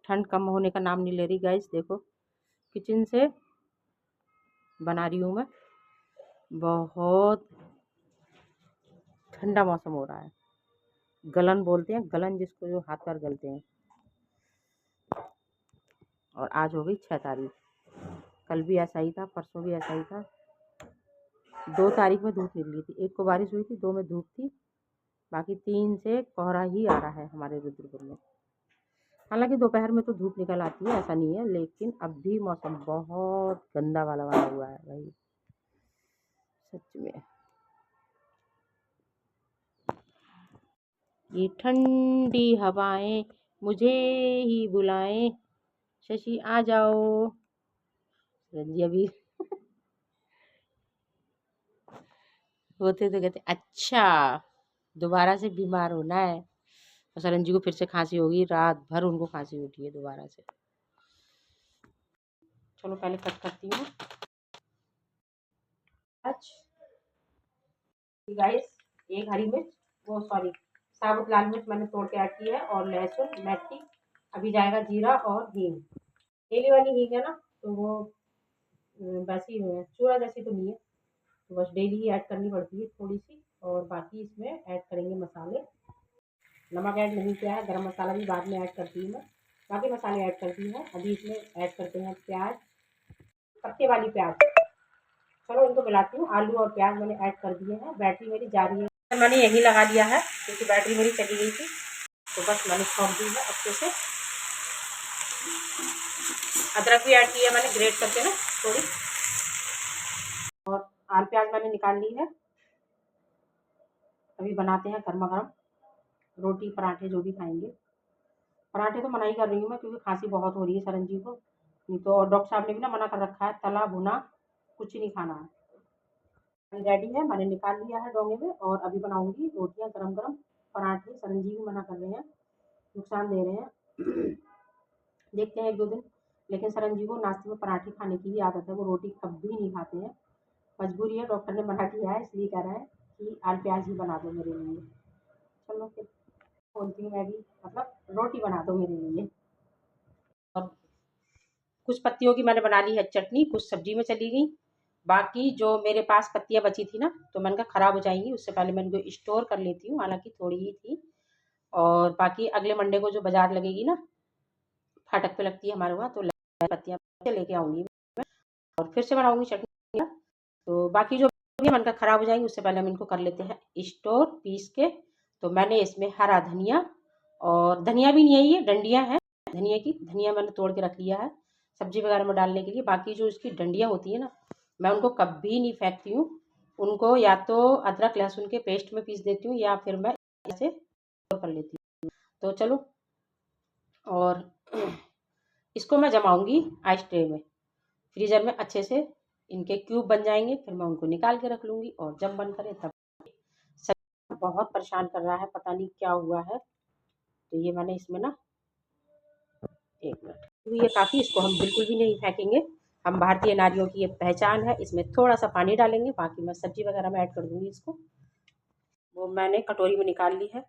ठंड कम होने का नाम नहीं ले रही गाइस। देखो किचन से बना रही हूँ मैं। बहुत ठंडा मौसम हो रहा है। गलन बोलते हैं, गलन जिसको, जो हाथ पैर गलते हैं। और आज हो गई 6 तारीख। कल भी ऐसा ही था, परसों भी ऐसा ही था। 2 तारीख में धूप निकली थी, 1 को बारिश हुई थी, 2 में धूप थी, बाकी 3 से कोहरा ही आ रहा है हमारे रुद्रपुर में। हालांकि दोपहर में तो धूप निकल आती है, ऐसा नहीं है, लेकिन अब भी मौसम बहुत गंदा वाला बना हुआ है भाई, सच में। ये ठंडी हवाएं मुझे ही बुलाएं, शशि आ जाओ। रंजी अभी होते तो कहते अच्छा दोबारा से बीमार होना है। और सरन जी को फिर से खांसी होगी, रात भर उनको खांसी उठी है दोबारा से। चलो पहले कट करती हूँ। गाइस, एक हरी मिर्च, वो सॉरी साबुत लाल मिर्च मैंने तोड़ के ऐड की है, और लहसुन, मेथी, अभी जाएगा जीरा और हींग। डेली वाली हींग है ना, तो वो वैसी है, चूड़ा जैसी तो नहीं है, तो बस डेली ही ऐड करनी पड़ती है थोड़ी सी। और बाकी इसमें ऐड करेंगे मसाले। नमक ऐड नहीं किया है, गरम मसाला भी बाद में ऐड करती हूँ मैं, बाकी मसाले ऐड करती हूँ। अभी इसमें ऐड करते हैं प्याज, पत्ते वाली प्याज। चलो इनको मिलाती हूँ। आलू और प्याज मैंने ऐड कर दिए हैं। बैटरी मेरी जा रही है, मैंने यही लगा दिया है क्योंकि बैटरी मेरी चली गई थी, तो बस मैंने छोड़ दी है अच्छे से। अदरक भी ऐड की है मैंने ग्रेट करके ना थोड़ी, और आलू प्याज मैंने निकाल ली है। अभी बनाते हैं गर्मा गर्म रोटी पराठे, जो भी खाएंगे। पराठे तो मना ही कर रही हूँ मैं, क्योंकि खांसी बहुत हो रही है सरन जी को, नहीं तो डॉक्टर साहब ने भी ना मना कर रखा है, तला भुना कुछ नहीं खाना है। रेडी है, मैंने निकाल लिया है डोंगे में, और अभी बनाऊंगी रोटियां गरम गरम। पराठे सरन जी भी मना कर रहे हैं, नुकसान दे रहे हैं। देखते हैं 1-2 दिन। लेकिन सरन जी को नाश्ते में पराठे खाने की ही आदत है, वो रोटी कभी नहीं खाते हैं। मजबूरी है, डॉक्टर ने मना किया है, इसलिए कह रहा है कि आलू प्याज ही बना दो मेरे लिए। चलो फिर बोलती हूँ मैं भी, मतलब रोटी बना दो मेरे लिए। और कुछ पत्तियों की मैंने बना ली है चटनी, कुछ सब्जी में चली गई। बाकी जो मेरे पास पत्तियां बची थी ना, तो मैंने कहा खराब हो जाएंगी, उससे पहले मैं इनको स्टोर कर लेती हूँ, हालांकि थोड़ी ही थी। और बाकी अगले मंडे को जो बाजार लगेगी ना, फाटक पे लगती है हमारे वहाँ, तो पत्तियां लेके आऊंगी और फिर से बनाऊंगी चटनी। तो बाकी जो मन का खराब हो जाएंगे, उससे पहले हम इनको कर लेते हैं स्टोर पीस के। तो मैंने इसमें हरा धनिया, और धनिया भी नहीं है, ये डंडियाँ हैं धनिया की, धनिया मैंने तोड़ के रख लिया है सब्जी वगैरह में डालने के लिए। बाकी जो इसकी डंडियाँ होती है ना, मैं उनको कभी नहीं फेंकती हूँ, उनको या तो अदरक लहसुन के पेस्ट में पीस देती हूँ, या फिर मैं ऐसे कर लेती हूँ। तो चलो, और इसको मैं जमाऊंगी आइस ट्रे में, फ्रीजर में अच्छे से इनके क्यूब बन जाएंगे, फिर मैं उनको निकाल के रख लूँगी, और जब मन करे तब। सब बहुत परेशान कर रहा है, पता नहीं क्या हुआ है। तो ये मैंने इसमें ना, 1 मिनट, तो ये काफ़ी, इसको हम बिल्कुल भी नहीं फेंकेंगे। हम भारतीय नारियों की ये पहचान है। इसमें थोड़ा सा पानी डालेंगे, बाकी मैं सब्जी वगैरह में ऐड कर दूँगी इसको। वो मैंने कटोरी में निकाल ली है,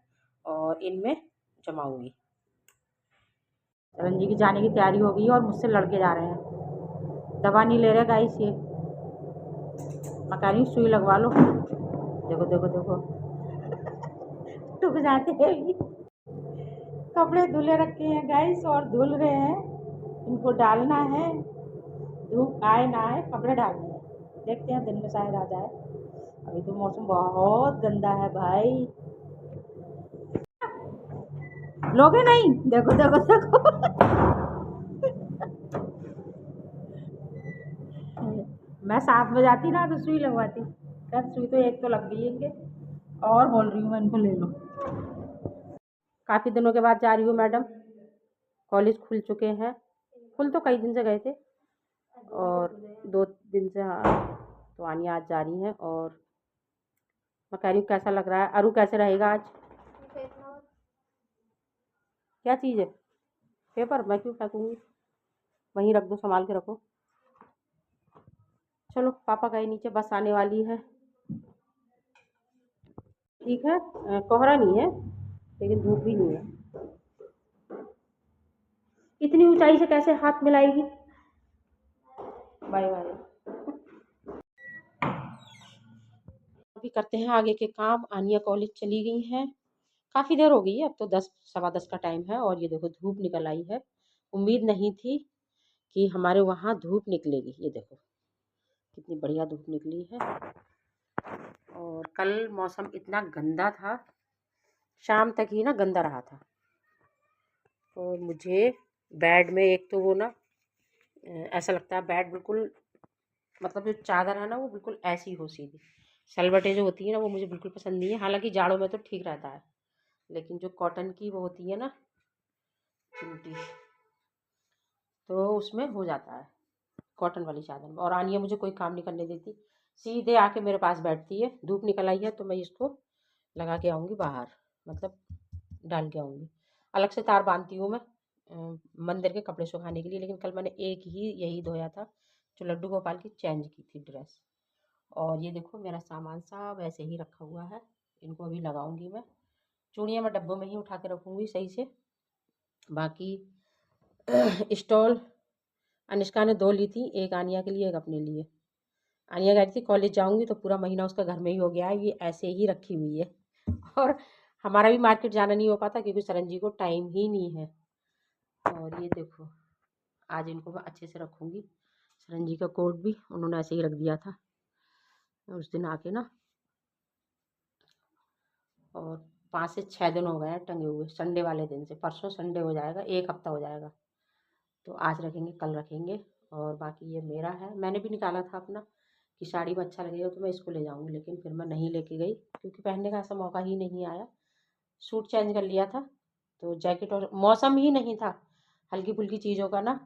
और इनमें जमाऊँगी। रंजी की जाने की तैयारी हो गई है, और मुझसे लड़के जा रहे हैं। दवा नहीं ले रहे गाइस ये, मैं कह रही हूँ सुई लगवा लो। देखो देखो देखो, टूट जाते हैं। कपड़े धुले रखे हैं गाइस, और धुल रहे हैं, इनको डालना है। धूप आए ना आए, कपड़े डालने हैं। देखते हैं दिन में शायद आ जाए। अभी तो मौसम बहुत गंदा है भाई। लोगे नहीं, देखो देखो देखो। मैं 7 बजे आती ना, तो सुई लगवाती। खैर सुई तो एक तो लग गई इनके, और बोल रही हूँ मैं इनको ले लो। काफ़ी दिनों के बाद जा रही हूँ मैडम, कॉलेज खुल चुके हैं। खुल तो कई दिन से गए थे, और 2 दिन से, हाँ, तो आनी आज जा रही हैं। और मैं कह रही हूँ कैसा लग रहा है, अरु कैसे रहेगा आज? क्या चीज़ है? पेपर? मैं क्यों फेंकूँगी, वहीं रख दो, संभाल के रखो। चलो पापा गए नीचे, बस आने वाली है। ठीक है, कोहरा नहीं है, लेकिन धूप भी नहीं है। इतनी ऊंचाई से कैसे हाथ मिलाएगी। Bye bye. अभी करते हैं आगे के काम। आनिया कॉलेज चली गई है, काफ़ी देर हो गई है, अब तो 10 सवा 10 का टाइम है और ये देखो धूप निकल आई है। उम्मीद नहीं थी कि हमारे वहाँ धूप निकलेगी। ये देखो कितनी बढ़िया धूप निकली है। और कल मौसम इतना गंदा था, शाम तक ही ना गंदा रहा था। और मुझे बेड में एक तो वो ना ऐसा लगता है बेड बिल्कुल, मतलब जो चादर है ना वो बिल्कुल ऐसी हो सीधी। सलवटें जो होती है ना वो मुझे बिल्कुल पसंद नहीं है। हालांकि जाड़ों में तो ठीक रहता है, लेकिन जो कॉटन की वो होती है ना चुंटी, तो उसमें हो जाता है कॉटन वाली चादर में। और आनिया मुझे कोई काम नहीं करने देती, सीधे आके मेरे पास बैठती है। धूप निकल आई है तो मैं इसको लगा के आऊँगी बाहर, मतलब डाल के आऊँगी। अलग से तार बांधती हूँ मैं मंदिर के कपड़े सुखाने के लिए, लेकिन कल मैंने एक ही यही धोया था जो लड्डू गोपाल की चेंज की थी ड्रेस। और ये देखो मेरा सामान सब ऐसे ही रखा हुआ है, इनको अभी लगाऊंगी मैं। चूड़ियाँ मैं डब्बों में ही उठा के रखूँगी सही से। बाकी स्टॉल अनुष्का ने 2 ली थी, एक आनिया के लिए एक अपने लिए। आनिया कह रही थी कॉलेज जाऊंगी तो पूरा महीना उसका घर में ही हो गया है, ये ऐसे ही रखी हुई है। और हमारा भी मार्केट जाना नहीं हो पाता क्योंकि सरन जी को टाइम ही नहीं है। और ये देखो आज इनको मैं अच्छे से रखूँगी। सरन जी का कोट भी उन्होंने ऐसे ही रख दिया था उस दिन आके ना। और 5 से 6 दिन हो गए हैं टंगे हुए, संडे वाले दिन से। परसों संडे हो जाएगा, 1 हफ्ता हो जाएगा। तो आज रखेंगे कल रखेंगे। और बाकी ये मेरा है, मैंने भी निकाला था अपना कि साड़ी में अच्छा लगेगा तो मैं इसको ले जाऊँगी, लेकिन फिर मैं नहीं लेके गई क्योंकि पहनने का ऐसा मौका ही नहीं आया। सूट चेंज कर लिया था तो जैकेट, और मौसम ही नहीं था हल्की फुल्की चीज़ों का ना।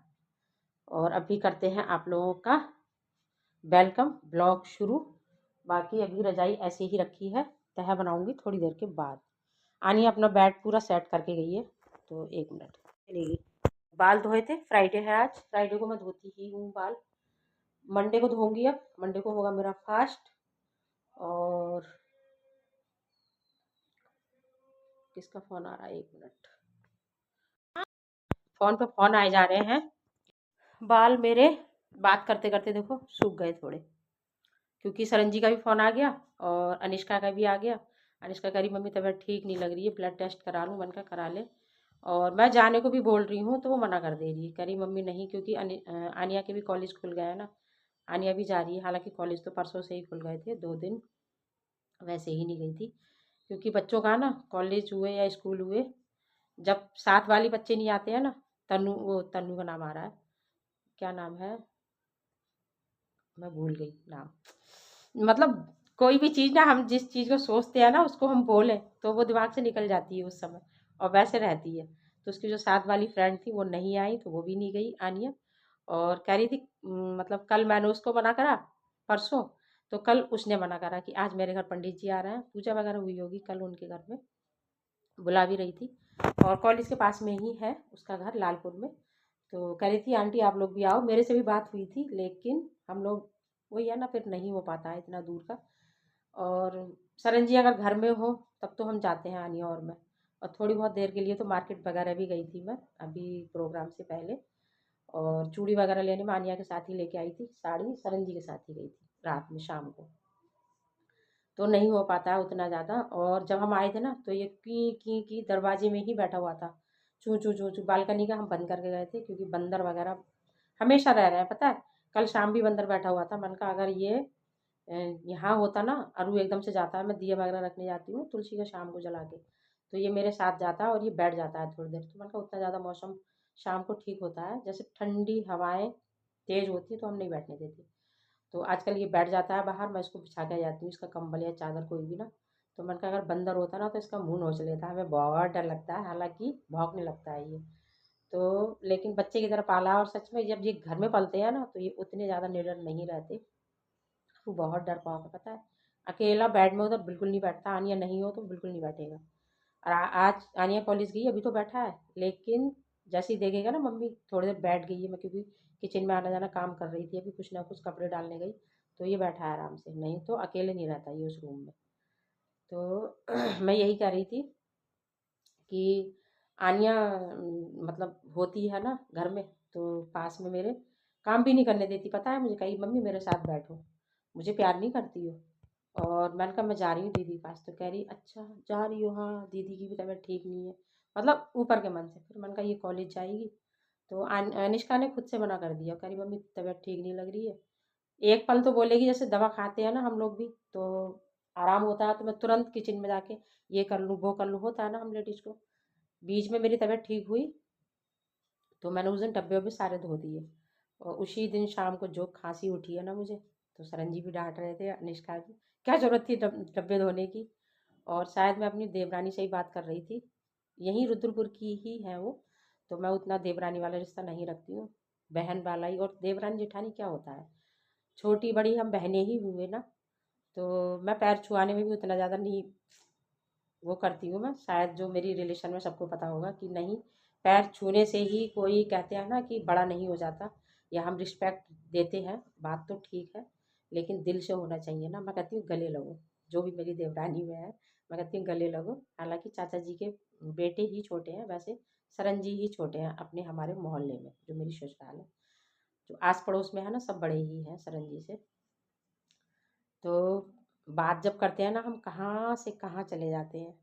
और अभी करते हैं आप लोगों का वेलकम ब्लॉग शुरू। बाकी अभी रजाई ऐसे ही रखी है, तह बनाऊंगी थोड़ी देर के बाद। आनी अपना बेड पूरा सेट करके गई है, तो 1 मिनट चलेगी। बाल धोए थे, फ्राइडे है आज, फ्राइडे को मैं धोती ही हूँ बाल। मंडे को धोऊंगी, अब मंडे को होगा मेरा फास्ट। और किसका फ़ोन आ रहा है, 1 मिनट। फ़ोन पे फ़ोन आए जा रहे हैं। बाल मेरे बात करते करते देखो सूख गए थोड़े, क्योंकि सरन जी का भी फ़ोन आ गया और अनिष्का का भी आ गया। अनिष्का कह रही मम्मी तबीयत ठीक नहीं लग रही है, ब्लड टेस्ट करा लूँ। मैंने कहा करा ले। और मैं जाने को भी बोल रही हूँ तो वो मना कर दे रही है, कह रही मम्मी नहीं, क्योंकि आनिया के भी कॉलेज खुल गया है ना। आनिया भी जा रही है, हालांकि कॉलेज तो परसों से ही खुल गए थे, 2 दिन वैसे ही नहीं गई थी। क्योंकि बच्चों का ना कॉलेज हुए या स्कूल हुए, जब साथ वाले बच्चे नहीं आते हैं ना, तनु, वो तनु का नाम आ रहा है, क्या नाम है मैं भूल गई नाम। मतलब कोई भी चीज़ ना, हम जिस चीज़ को सोचते हैं ना उसको हम बोलें तो वो दिमाग से निकल जाती है उस समय, और वैसे रहती है। तो उसकी जो साथ वाली फ्रेंड थी वो नहीं आई तो वो भी नहीं गई आनिया। और कह रही थी मतलब कल मैंने उसको मना करा, परसों। तो कल उसने मना करा कि आज मेरे घर पंडित जी आ रहे हैं, पूजा वगैरह हुई होगी कल उनके घर में, बुला भी रही थी। और कॉलेज के पास में ही है उसका घर, लालपुर में। तो कह रही थी आंटी आप लोग भी आओ, मेरे से भी बात हुई थी, लेकिन हम लोग वही है ना, फिर नहीं हो पाता है इतना दूर का। और सरन जी अगर घर में हो तब तो हम जाते हैं आनिया और मैं। और थोड़ी बहुत देर के लिए तो मार्केट वगैरह भी गई थी मैं अभी प्रोग्राम से पहले। और चूड़ी वगैरह लेने में आनिया के साथ ही लेके आई थी, साड़ी सरन जी के साथ ही गई थी रात में शाम को। तो नहीं हो पाता है उतना ज़्यादा। और जब हम आए थे ना तो ये की दरवाजे में ही बैठा हुआ था, चूँ चूँ चूँ चूँ। बालकनी का हम बंद करके गए थे क्योंकि बंदर वगैरह हमेशा रह रहे हैं, पता है। कल शाम भी बंदर बैठा हुआ था, मन का अगर ये यहाँ होता ना, अरू एकदम से जाता है, मैं दिया वगैरह रखने जाती हूँ तुलसी का शाम को जला के, तो ये मेरे साथ जाता है और ये बैठ जाता है थोड़ी देर। तो मन का उतना ज़्यादा मौसम शाम को ठीक होता है, जैसे ठंडी हवाएं तेज़ होती है तो हम नहीं बैठने देते। तो आजकल ये बैठ जाता है बाहर, मैं इसको बिछा के आ जाती हूँ, इसका कंबल या चादर कोई भी ना। तो मन का अगर बंदर होता ना तो इसका मुंह नोच लेता है, हमें बहुत डर लगता है, हालांकि भौंकने लगता है ये। तो लेकिन बच्चे की तरह पाला, और सच में जब ये घर में पलते हैं ना तो ये उतने ज़्यादा निडर नहीं रहते। वो बहुत डर पाओगे पता है। अकेला बेड में उधर बिल्कुल नहीं बैठता, आनिया नहीं हो तो बिल्कुल नहीं बैठेगा। और आज आनिया कॉलेज गई, अभी तो बैठा है, लेकिन जैसे ही देखेगा ना मम्मी थोड़ी देर बैठ गई है, मैं क्योंकि किचन में आना जाना काम कर रही थी, अभी कुछ ना कुछ कपड़े डालने गई, तो ये बैठा है आराम से, नहीं तो अकेले नहीं रहता ये उस रूम में। तो मैं यही कह रही थी कि आनिया मतलब होती है ना घर में, तो पास में मेरे काम भी नहीं करने देती, पता है मुझे, कही मम्मी मेरे साथ बैठो, मुझे प्यार नहीं करती हो। और मैंने कहा मैं जा रही हूँ दीदी के पास, तो कह रही अच्छा जा रही हो, हाँ दीदी की भी तबीयत ठीक नहीं है, मतलब ऊपर के मन से। फिर मैंने कहा ये कॉलेज जाएगी, तो अनिष्का ने खुद से मना कर दिया, कह रही मम्मी तबीयत ठीक नहीं लग रही है। एक पल तो बोलेगी, जैसे दवा खाते हैं ना हम लोग भी, तो आराम होता है तो मैं तुरंत किचन में जाके ये कर लूँ वो कर लूँ, होता है ना हम लेडीज को। बीच में मेरी तबीयत ठीक हुई तो मैंने उस दिन डब्बे वब्बे सारे धो दिए, और उसी दिन शाम को जो खांसी उठी है ना मुझे, तो सरन जी भी डांट रहे थे, निष्ठा भी, क्या जरूरत थी डब्बे धोने की। और शायद मैं अपनी देवरानी से ही बात कर रही थी, यहीं रुद्रपुर की ही है वो, तो मैं उतना देवरानी वाला रिश्ता नहीं रखती हूँ, बहन वाला ही। और देवरानी जेठानी क्या होता है, छोटी बड़ी हम बहनें ही हुए ना, तो मैं पैर छुआने में भी उतना ज़्यादा नहीं वो करती हूँ मैं। शायद जो मेरी रिलेशन में सबको पता होगा कि नहीं, पैर छूने से ही कोई कहते हैं ना कि बड़ा नहीं हो जाता, या हम रिस्पेक्ट देते हैं, बात तो ठीक है, लेकिन दिल से होना चाहिए ना। मैं कहती हूँ गले लगो, जो भी मेरी देवरानी में है, मैं कहती हूँ गले लगो। हालांकि चाचा जी के बेटे ही छोटे हैं वैसे, सरन जी ही छोटे हैं अपने हमारे मोहल्ले में, जो मेरी ससुराल है, जो आस पड़ोस में है ना सब बड़े ही हैं सरन जी से। तो बात जब करते हैं ना हम, कहाँ से कहाँ चले जाते हैं।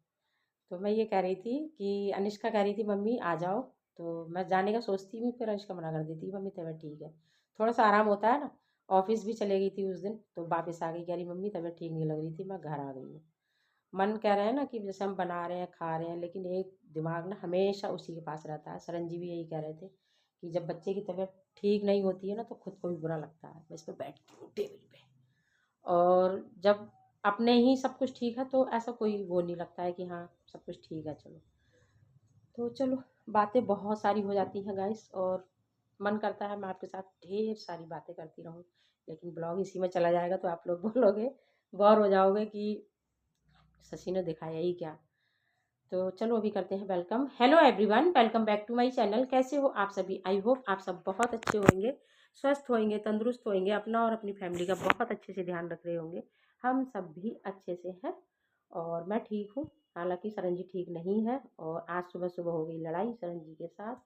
तो मैं ये कह रही थी कि अनिष्का कह रही थी मम्मी आ जाओ, तो मैं जाने का सोचती हूँ, फिर अनिष्का मना कर देती मम्मी तबीयत ठीक है, थोड़ा सा आराम होता है ना। ऑफिस भी चले गई थी उस दिन, तो वापस आ गई, कह रही मम्मी तबीयत ठीक नहीं लग रही थी, मैं घर आ गई हूँ। मन कह रहे हैं ना कि जैसे हम बना रहे हैं खा रहे हैं, लेकिन एक दिमाग ना हमेशा उसी के पास रहता है। सरन जी भी यही कह रहे थे कि जब बच्चे की तबीयत ठीक नहीं होती है ना, तो खुद को भी बुरा लगता है। मैं इस पर बैठती हूँ टेबल पे, और जब अपने ही सब कुछ ठीक है तो ऐसा कोई वो नहीं लगता है कि हाँ सब कुछ ठीक है चलो। तो चलो, बातें बहुत सारी हो जाती हैं गाइस, और मन करता है मैं आपके साथ ढेर सारी बातें करती रहूं, लेकिन ब्लॉग इसी में चला जाएगा तो आप लोग बोलोगे, बोर हो जाओगे कि शशि ने दिखाया ही क्या। तो चलो अभी करते हैं welcome. Hello everyone, welcome back to my channel. कैसे हो आप सभी? आई होप आप सब बहुत अच्छे होंगे, स्वस्थ होंगे, तंदुरुस्त होंगे, अपना और अपनी फैमिली का बहुत अच्छे से ध्यान रख रहे होंगे। हम सब भी अच्छे से हैं, और मैं ठीक हूँ। हालांकि सरन जी ठीक नहीं है, और आज सुबह सुबह हो गई लड़ाई सरन जी के साथ।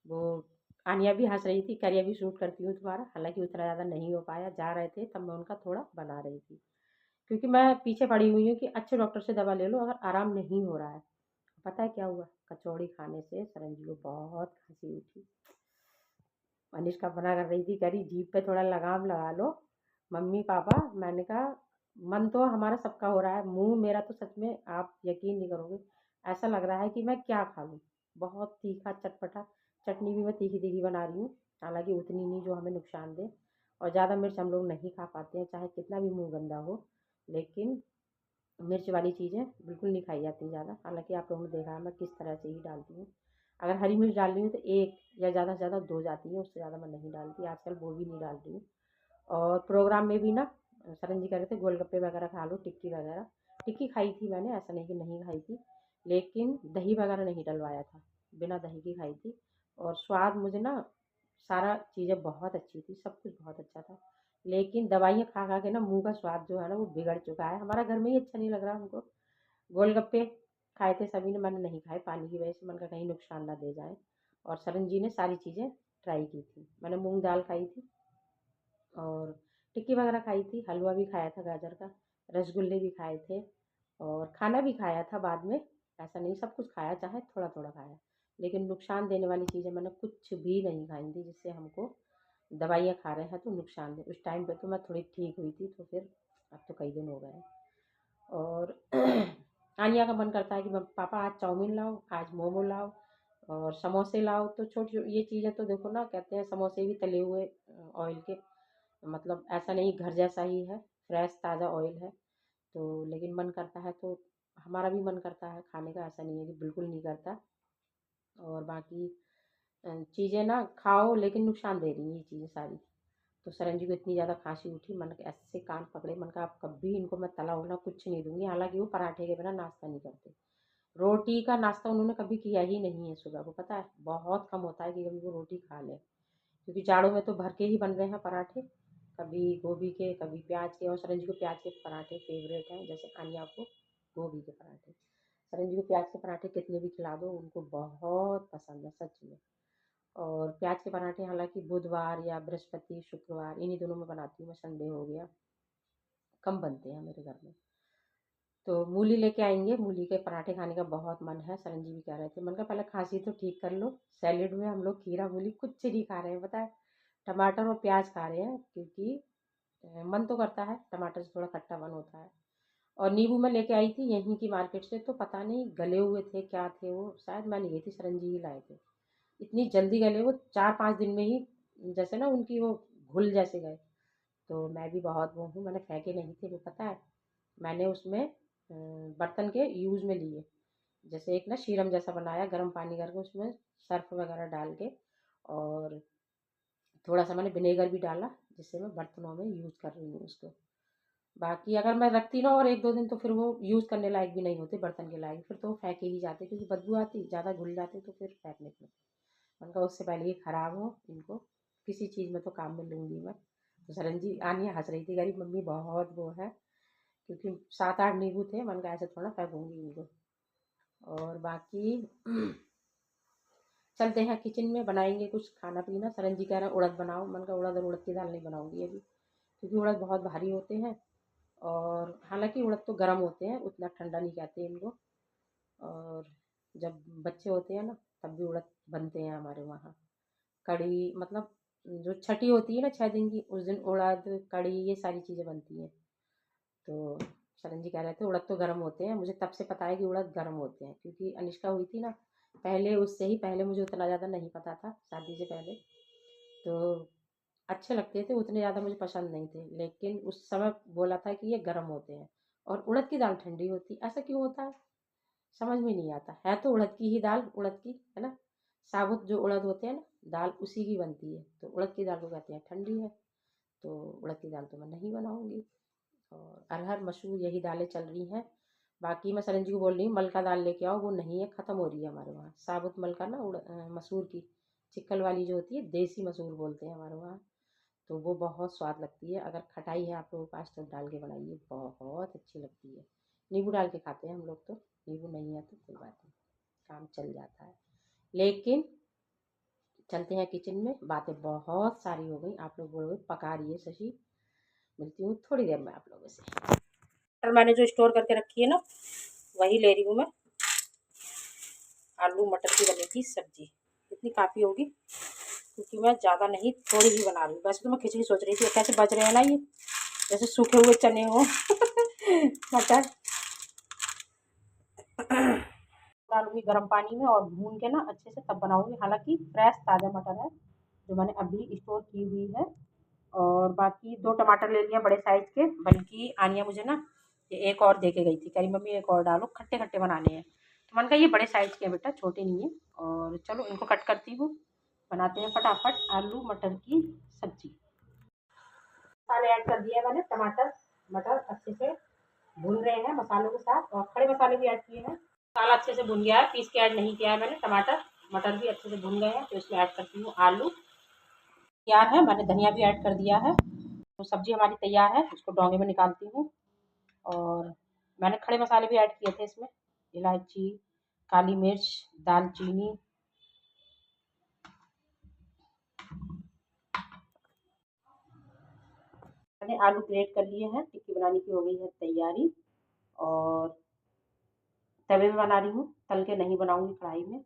वो आनिया भी हंस रही थी, करिया भी शूट करती हूँ तुम्हारा, हालांकि उतना ज़्यादा नहीं हो पाया, जा रहे थे तब मैं उनका थोड़ा बना रही थी, क्योंकि मैं पीछे पड़ी हुई हूँ कि अच्छे डॉक्टर से दवा ले लो अगर आराम नहीं हो रहा है। पता है क्या हुआ, कचौड़ी खाने से सरन जी को बहुत खांसी उठी। अनिष्का बना कर रही थी, कह रही जीभ पे थोड़ा लगाम लगा लो मम्मी पापा। मैंने कहा मन तो हमारा सबका हो रहा है, मुंह मेरा तो सच में आप यकीन नहीं करोगे, ऐसा लग रहा है कि मैं क्या खा लूँ। बहुत तीखा चटपटा, चटनी भी मैं तीखी तीखी बना रही हूँ, हालांकि उतनी नहीं जो हमें नुकसान दे। और ज़्यादा मिर्च हम लोग नहीं खा पाते हैं, चाहे कितना भी मुंह गंदा हो, लेकिन मिर्च वाली चीज़ें बिल्कुल नहीं खाई जाती ज़्यादा। हालांकि आप लोगों ने देखा है मैं किस तरह से ही डालती हूँ। अगर हरी मिर्च डाल रही हूँ तो एक या ज़्यादा से ज़्यादा दो जाती हैं, उससे ज़्यादा मैं नहीं डालती, आजकल वो भी नहीं डाल रही हूँ। और प्रोग्राम में भी ना सरन जी कह रहे थे गोलगप्पे वगैरह खा लो, टिक्की वगैरह। टिक्की खाई थी मैंने, ऐसा नहीं कि नहीं खाई थी, लेकिन दही वगैरह नहीं डलवाया था, बिना दही की खाई थी। और स्वाद मुझे ना सारा चीज़ें बहुत अच्छी थी, सब कुछ बहुत अच्छा था, लेकिन दवाइयाँ खा खा के ना मुंह का स्वाद जो है ना वो बिगड़ चुका है। हमारा घर में ही अच्छा नहीं लग रहा हमको। गोलगप्पे खाए थे सभी ने, मैंने नहीं खाए पानी की वजह से, मन का कहीं नुकसान ना दे जाए। और सरन जी ने सारी चीज़ें ट्राई की थी, मैंने मूंग दाल खाई थी, और टिक्की वगैरह खाई थी, हलवा भी खाया था गाजर का, रसगुल्ले भी खाए थे, और खाना भी खाया था बाद में। ऐसा नहीं सब कुछ खाया, चाहे थोड़ा थोड़ा खाया, लेकिन नुकसान देने वाली चीज़ें मैंने कुछ भी नहीं खाई थी, जिससे हमको दवाइयाँ खा रहे हैं तो नुकसान दे। उस टाइम पे तो मैं थोड़ी ठीक हुई थी, तो फिर अब तो कई दिन हो गए। और आनिया का मन करता है कि पापा आज चाउमीन लाओ, आज मोमो लाओ, और समोसे लाओ। तो छोटी ये चीज़ें तो देखो ना, कहते हैं समोसे भी तले हुए ऑयल के, मतलब ऐसा नहीं घर जैसा ही है, फ्रेश ताज़ा ऑयल है। तो लेकिन मन करता है तो हमारा भी मन करता है खाने का, ऐसा नहीं है कि बिल्कुल नहीं करता। और बाकी चीज़ें ना खाओ, लेकिन नुकसान दे रही हैं ये चीज़ें सारी। तो सरन जी को इतनी ज़्यादा खांसी उठी, मन ऐसे कान पकड़े, मन का आप कभी इनको मैं तला हुआ कुछ नहीं दूंगी। हालांकि वो पराठे के बिना नाश्ता नहीं करते, रोटी का नाश्ता उन्होंने कभी किया ही नहीं है सुबह को, पता है बहुत कम होता है कि कभी वो रोटी खा ले, क्योंकि जाड़ों में तो भर के ही बन रहे हैं पराठे, कभी गोभी के कभी प्याज के। और सरन जी को प्याज के पराठे फेवरेट हैं, जैसे आनिया को गोभी के पराठे। सरंजी को प्याज के पराठे कितने भी खिला दो उनको बहुत पसंद है सच में। और प्याज के पराठे हालांकि बुधवार या बृहस्पति शुक्रवार इन्हीं दोनों में बनाती हूँ मैं, संडे हो गया कम बनते हैं मेरे घर में। तो मूली लेके आएंगे, मूली के पराठे खाने का बहुत मन है। सरंजी भी कह रहे थे, मन का पहले खांसी तो ठीक कर लो। सैलेड में हम लोग खीरा मूली कुछ नहीं खा रहे हैं, पता है, टमाटर और प्याज खा रहे हैं क्योंकि मन तो करता है, टमाटर से थोड़ा खट्टा मन होता है। और नींबू मैं लेके आई थी यहीं की मार्केट से, तो पता नहीं गले हुए थे क्या थे वो, शायद मैं नहीं गई थी, सरंजी ही लाए थे। इतनी जल्दी गले वो, 4-5 दिन में ही जैसे ना उनकी वो घुल जैसे गए। तो मैं भी बहुत वो हूँ, मैंने फेंके नहीं थे वो, पता है, मैंने उसमें बर्तन के यूज़ में लिए। जैसे एक ना शीरम जैसा बनाया, गर्म पानी करके उसमें सर्फ वगैरह डाल के, और थोड़ा सा मैंने विनेगर भी डाला, जिससे मैं बर्तनों में यूज़ कर रही हूँ उसको। बाकी अगर मैं रखती ना और 1-2 दिन, तो फिर वो यूज़ करने लायक भी नहीं होते, बर्तन के लायक, फिर तो वो फेंके ही जाते क्योंकि बदबू आती, ज़्यादा घुल जाते तो फिर फेंकने पड़ते। मैंने कहा उससे पहले ये ख़राब हो, इनको किसी चीज़ में तो काम में लूँगी मैं। तो सरंजी आनिया हंस रही थी, कह रही मम्मी बहुत वो है, क्योंकि 7-8 नींबू थे, मैंने कहा ऐसे थोड़ा फेंकूँगी इनको। और बाकी चलते हैं किचन में, बनाएंगे कुछ खाना पीना। सरंजी कह रहा है उड़द बनाओ, मैंने कहा उड़द और उड़द की दाल नहीं बनाऊँगी अभी, क्योंकि उड़द बहुत भारी होते हैं, और हालांकि उड़द तो गर्म होते हैं, उतना ठंडा नहीं कहते इनको। और जब बच्चे होते हैं ना तब भी उड़द बनते हैं हमारे वहाँ। कढ़ी मतलब जो छठी होती है ना 6 दिन की, उस दिन उड़द कढ़ी ये सारी चीज़ें बनती हैं। तो शरण जी कह रहे थे उड़द तो गर्म होते हैं, मुझे तब से पता है कि उड़द गर्म होते हैं, क्योंकि अनिष्का हुई थी ना पहले, उससे ही पहले मुझे उतना ज़्यादा नहीं पता था, शादी से पहले। तो अच्छे लगते थे, उतने ज़्यादा मुझे पसंद नहीं थे, लेकिन उस समय बोला था कि ये गर्म होते हैं। और उड़द की दाल ठंडी होती, ऐसा क्यों होता है समझ में नहीं आता है, तो उड़द की ही दाल, उड़द की है ना, साबुत जो उड़द होते हैं ना दाल उसी की बनती है, तो उड़द की दाल को कहते हैं ठंडी है। तो उड़द की दाल तो मैं नहीं बनाऊंगी। और अरहर मसूर यही दालें चल रही हैं। बाकी मैं सरंजी को बोल रही हूँ मलका दाल लेके आओ, वो नहीं है, ख़त्म हो रही है हमारे वहाँ, साबुत मलका ना मसूर की, चिक्कल वाली जो होती है, देसी मसूर बोलते हैं हमारे वहाँ। तो वो बहुत स्वाद लगती है, अगर खटाई है आप लोगों के पास तो डाल के बनाइए, बहुत अच्छी लगती है। नींबू डाल के खाते हैं हम लोग तो, नींबू नहीं है तो कोई बात नहीं, काम चल जाता है। लेकिन चलते हैं किचन में, बातें बहुत सारी हो गई, आप लोग बोलोगे पका रही है शशि। मिलती हूँ थोड़ी देर में आप लोगों से। मटर मैंने जो स्टोर करके रखी है ना वही ले रही हूँ मैं। आलू मटर की बनेगी सब्जी, इतनी काफ़ी होगी, क्योंकि मैं ज़्यादा नहीं थोड़ी ही बना रही हूँ। वैसे तो मैं खिचड़ी सोच रही थी, कैसे बच रहे हैं ना ये, जैसे सूखे हुए चने हो मटर डालूंगी गर्म पानी में और भून के ना अच्छे से तब बनाऊंगी। हालांकि फ्रेश ताज़ा मटर है जो मैंने अभी स्टोर की हुई है। और बाकी 2 टमाटर ले लिया बड़े साइज़ के, बल्कि आनिया मुझे ना ये एक और दे के गई थी, कह रही मम्मी एक और डालो, खट्टे खट्टे बनाने हैं। तो मैंने कहा ये बड़े साइज़ के हैं बेटा, छोटे नहीं है। और चलो इनको कट करती हूँ, बनाते हैं फटाफट आलू मटर की सब्जी। मसाले ऐड कर दिया मैंने, टमाटर मटर अच्छे से भून रहे हैं मसालों के साथ, और खड़े मसाले भी ऐड किए हैं। मसाला अच्छे से भुन गया है, पीस के ऐड नहीं किया है मैंने, टमाटर मटर भी अच्छे से भुन गए हैं। तो इसमें ऐड करती हूँ आलू, तैयार है, मैंने धनिया भी ऐड कर दिया है। तो सब्जी हमारी तैयार है, इसको डोंगे में निकालती हूँ। और मैंने खड़े मसाले भी ऐड किए थे इसमें, इलायची, काली मिर्च, दालचीनी। मैंने आलू ग्रेट कर लिए हैं, टिक्की बनाने की हो गई है तैयारी। और तवे में बना रही हूँ, तल के नहीं बनाऊंगी कढ़ाई में,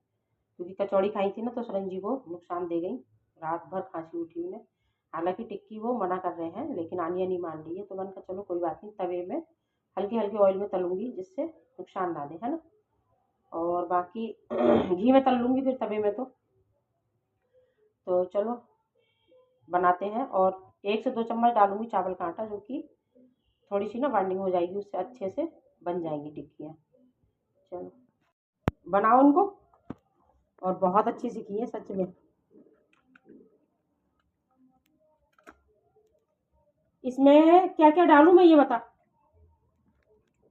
क्योंकि कचौड़ी खाई थी ना तो सरंजी को नुकसान दे गई, रात भर खांसी उठी उन्हें। हालांकि टिक्की वो मना कर रहे हैं, लेकिन आनिया नहीं मान रही है, तो मैंने कहा चलो कोई बात नहीं, तवे में हल्के हल्के ऑयल में तलूंगी जिससे नुकसान ना दे, है ना। और बाकी घी में तल लूँगी फिर तवे में। तो चलो बनाते हैं। और 1 से 2 चम्मच डालूंगी चावल का आटा, जो कि थोड़ी सी ना बाइंडिंग हो जाएगी, उससे अच्छे से बन जाएंगी टिक्कियाँ। चलो बनाओ उनको, और बहुत अच्छी सीखी है सच में। इसमें क्या क्या डालूं मैं ये बता।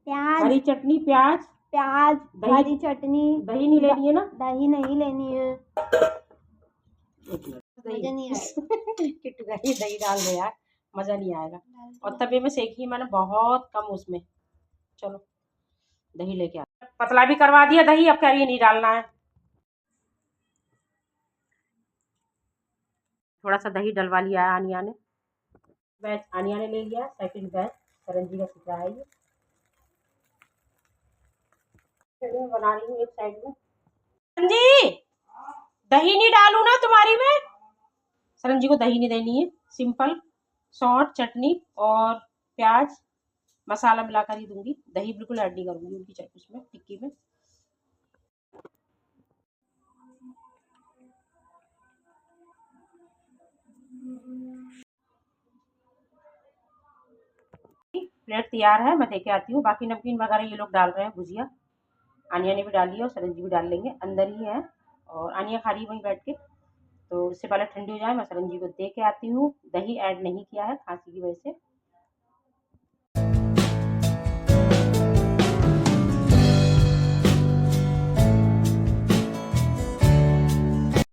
प्याज, हरी चटनी, प्याज, प्याज, हरी चटनी। दही नहीं लेनी है ना, दही नहीं लेनी है, दही मजा नहीं आएगा। किट्टू दही दही डाल दे यार, मज़ा नहीं आएगा। और तवे में सेकी मैंने बहुत कम उसमें। चलो दही लेके आ, पतला भी करवा दिया दही, अब कह रही है नहीं डालना है। थोड़ा सा दही डलवा लिया है आनिया ने, बैच आनिया ने ले लिया, सेकंड बैच सरंजी का सीख रहा है ये। मैं बना रही हूँ एक साइड में। सरंजी दही नहीं डालू ना तुम्हारी में, सरंजी को दही नहीं देनी है, सिंपल सौंठ चटनी और प्याज मसाला मिलाकर ही दूंगी, दही बिल्कुल ऐड नहीं करूंगी उनकी उसमें टिक्की में। प्लेट तैयार है, मैं देके आती हूँ। बाकी नमकीन वगैरह ये लोग डाल रहे हैं, भुजिया आनिया ने भी डाली है और सरंजी भी डाल लेंगे, अंदर ही है और आनिया खा रही है वहीं बैठ के। तो इससे पहले ठंडी हो जाए मैं सरंजी को दे के आती हूँ। दही ऐड नहीं किया है खांसी की वजह से।